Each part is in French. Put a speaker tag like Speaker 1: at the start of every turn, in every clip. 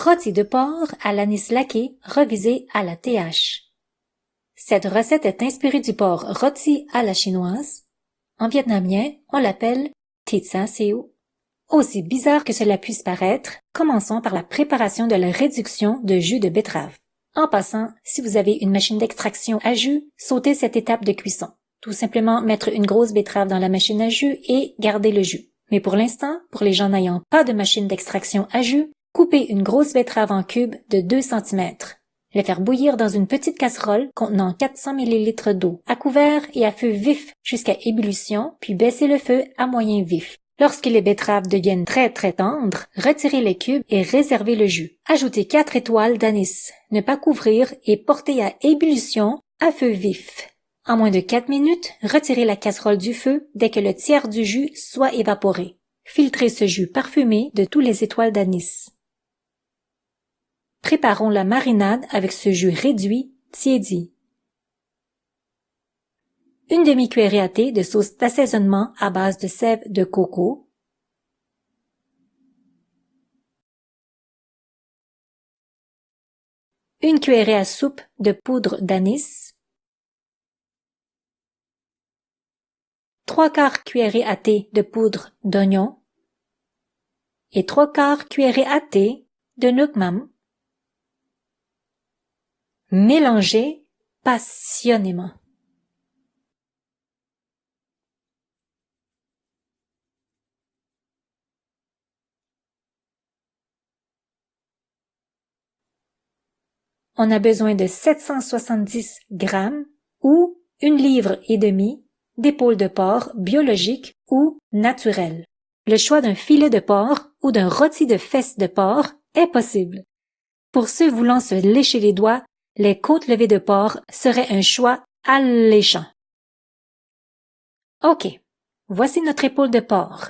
Speaker 1: Rôti de porc à l'anis laqué revisé à la TH. Cette recette est inspirée du porc rôti à la chinoise. En vietnamien, on l'appelle thịt xá xíu. Aussi bizarre que cela puisse paraître, commençons par la préparation de la réduction de jus de betterave. En passant, si vous avez une machine d'extraction à jus, sautez cette étape de cuisson. Tout simplement mettre une grosse betterave dans la machine à jus et garder le jus. Mais pour l'instant, pour les gens n'ayant pas de machine d'extraction à jus, coupez une grosse betterave en cubes de 2 cm. Les faire bouillir dans une petite casserole contenant 400 ml d'eau, à couvert et à feu vif jusqu'à ébullition, puis baissez le feu à moyen vif. Lorsque les betteraves deviennent très tendres, retirez les cubes et réservez le jus. Ajoutez 4 étoiles d'anis. Ne pas couvrir et portez à ébullition à feu vif. En moins de 4 minutes, retirez la casserole du feu dès que le tiers du jus soit évaporé. Filtrez ce jus parfumé de toutes les étoiles d'anis. Préparons la marinade avec ce jus réduit, tiédi. Une demi-cuillerée à thé de sauce d'assaisonnement à base de sève de coco, une cuillerée à soupe de poudre d'anis, 3/4 cuillerée à thé de poudre d'oignon et 3/4 cuillerée à thé de nước mắm. Mélangez passionnément. On a besoin de 770 grammes ou 1,5 livre d'épaules de porc biologiques ou naturelles. Le choix d'un filet de porc ou d'un rôti de fesses de porc est possible. Pour ceux voulant se lécher les doigts, les côtes levées de porc seraient un choix alléchant. OK, voici notre épaule de porc.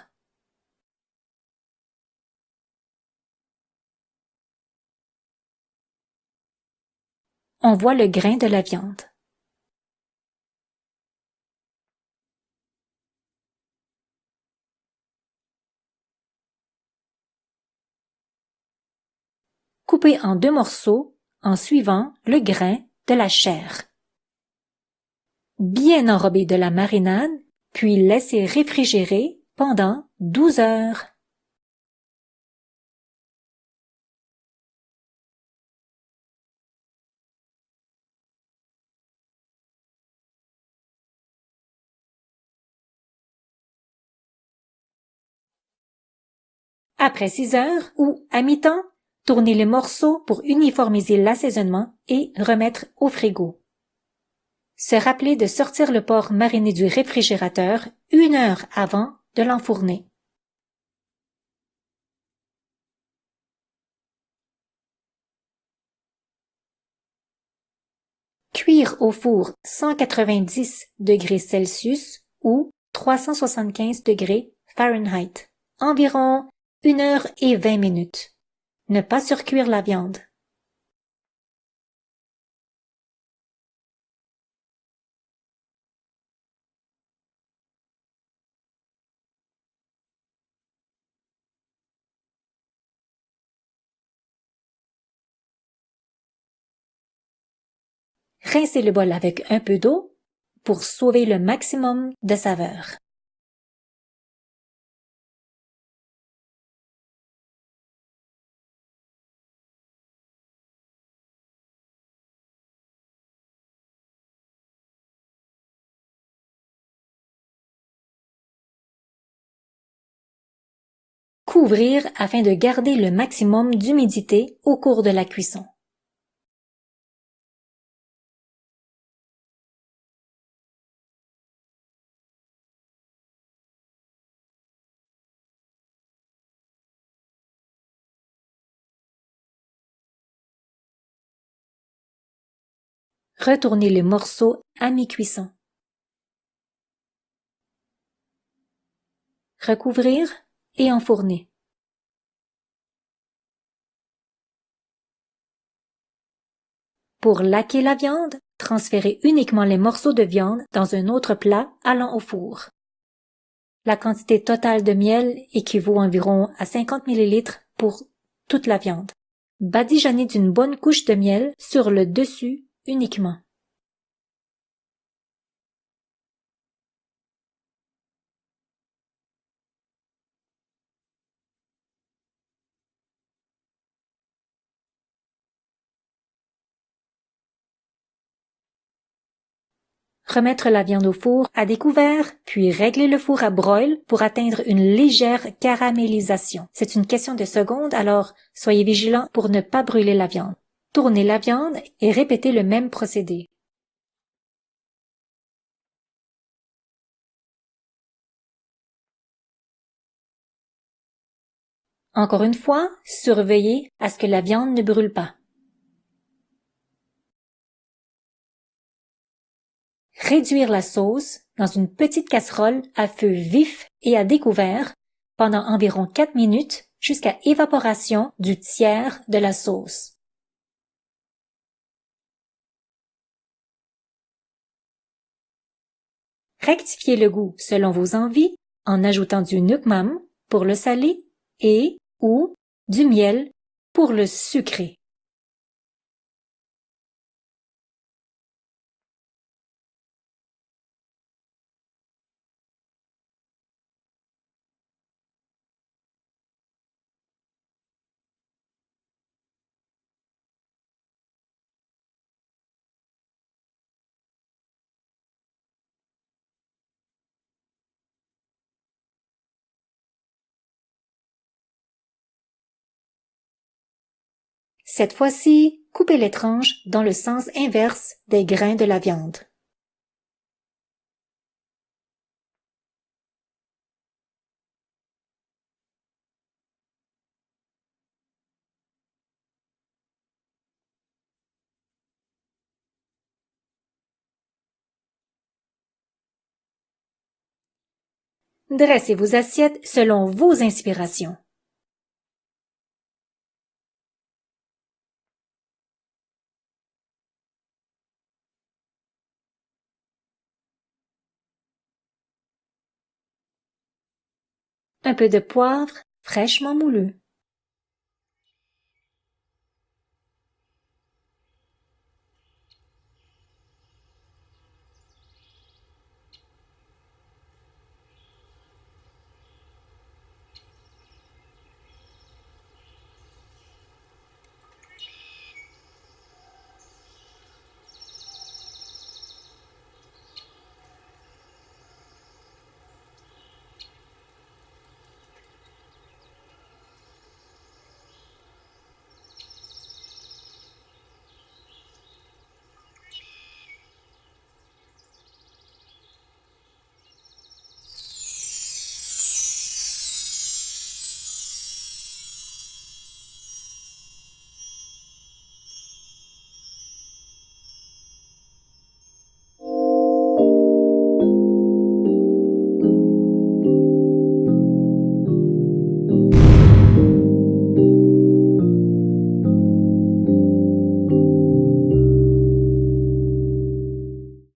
Speaker 1: On voit le grain de la viande. Coupez en 2 morceaux en suivant le grain de la chair. Bien enrober de la marinade, puis laisser réfrigérer pendant 12 heures. Après 6 heures ou à mi-temps, tournez les morceaux pour uniformiser l'assaisonnement et remettre au frigo. Se rappeler de sortir le porc mariné du réfrigérateur 1 heure avant de l'enfourner. Cuire au four 190 degrés Celsius ou 375 degrés Fahrenheit. Environ 1 heure et 20 minutes. Ne pas surcuire la viande. Rincez le bol avec un peu d'eau pour sauver le maximum de saveur. Couvrir afin de garder le maximum d'humidité au cours de la cuisson. Retournez les morceaux à mi-cuisson. Recouvrir et enfourner. Pour laquer la viande, transférez uniquement les morceaux de viande dans un autre plat allant au four. La quantité totale de miel équivaut environ à 50 ml pour toute la viande. Badigeonnez d'une bonne couche de miel sur le dessus uniquement. Remettre la viande au four à découvert, puis régler le four à broil pour atteindre une légère caramélisation. C'est une question de secondes, alors soyez vigilant pour ne pas brûler la viande. Tournez la viande et répétez le même procédé. Encore une fois, surveillez à ce que la viande ne brûle pas. Réduire la sauce dans une petite casserole à feu vif et à découvert pendant environ 4 minutes jusqu'à évaporation du tiers de la sauce. Rectifiez le goût selon vos envies en ajoutant du nucmam pour le salé et ou du miel pour le sucré. Cette fois-ci, coupez les tranches dans le sens inverse des grains de la viande. Dressez vos assiettes selon vos inspirations. Un peu de poivre fraîchement moulu.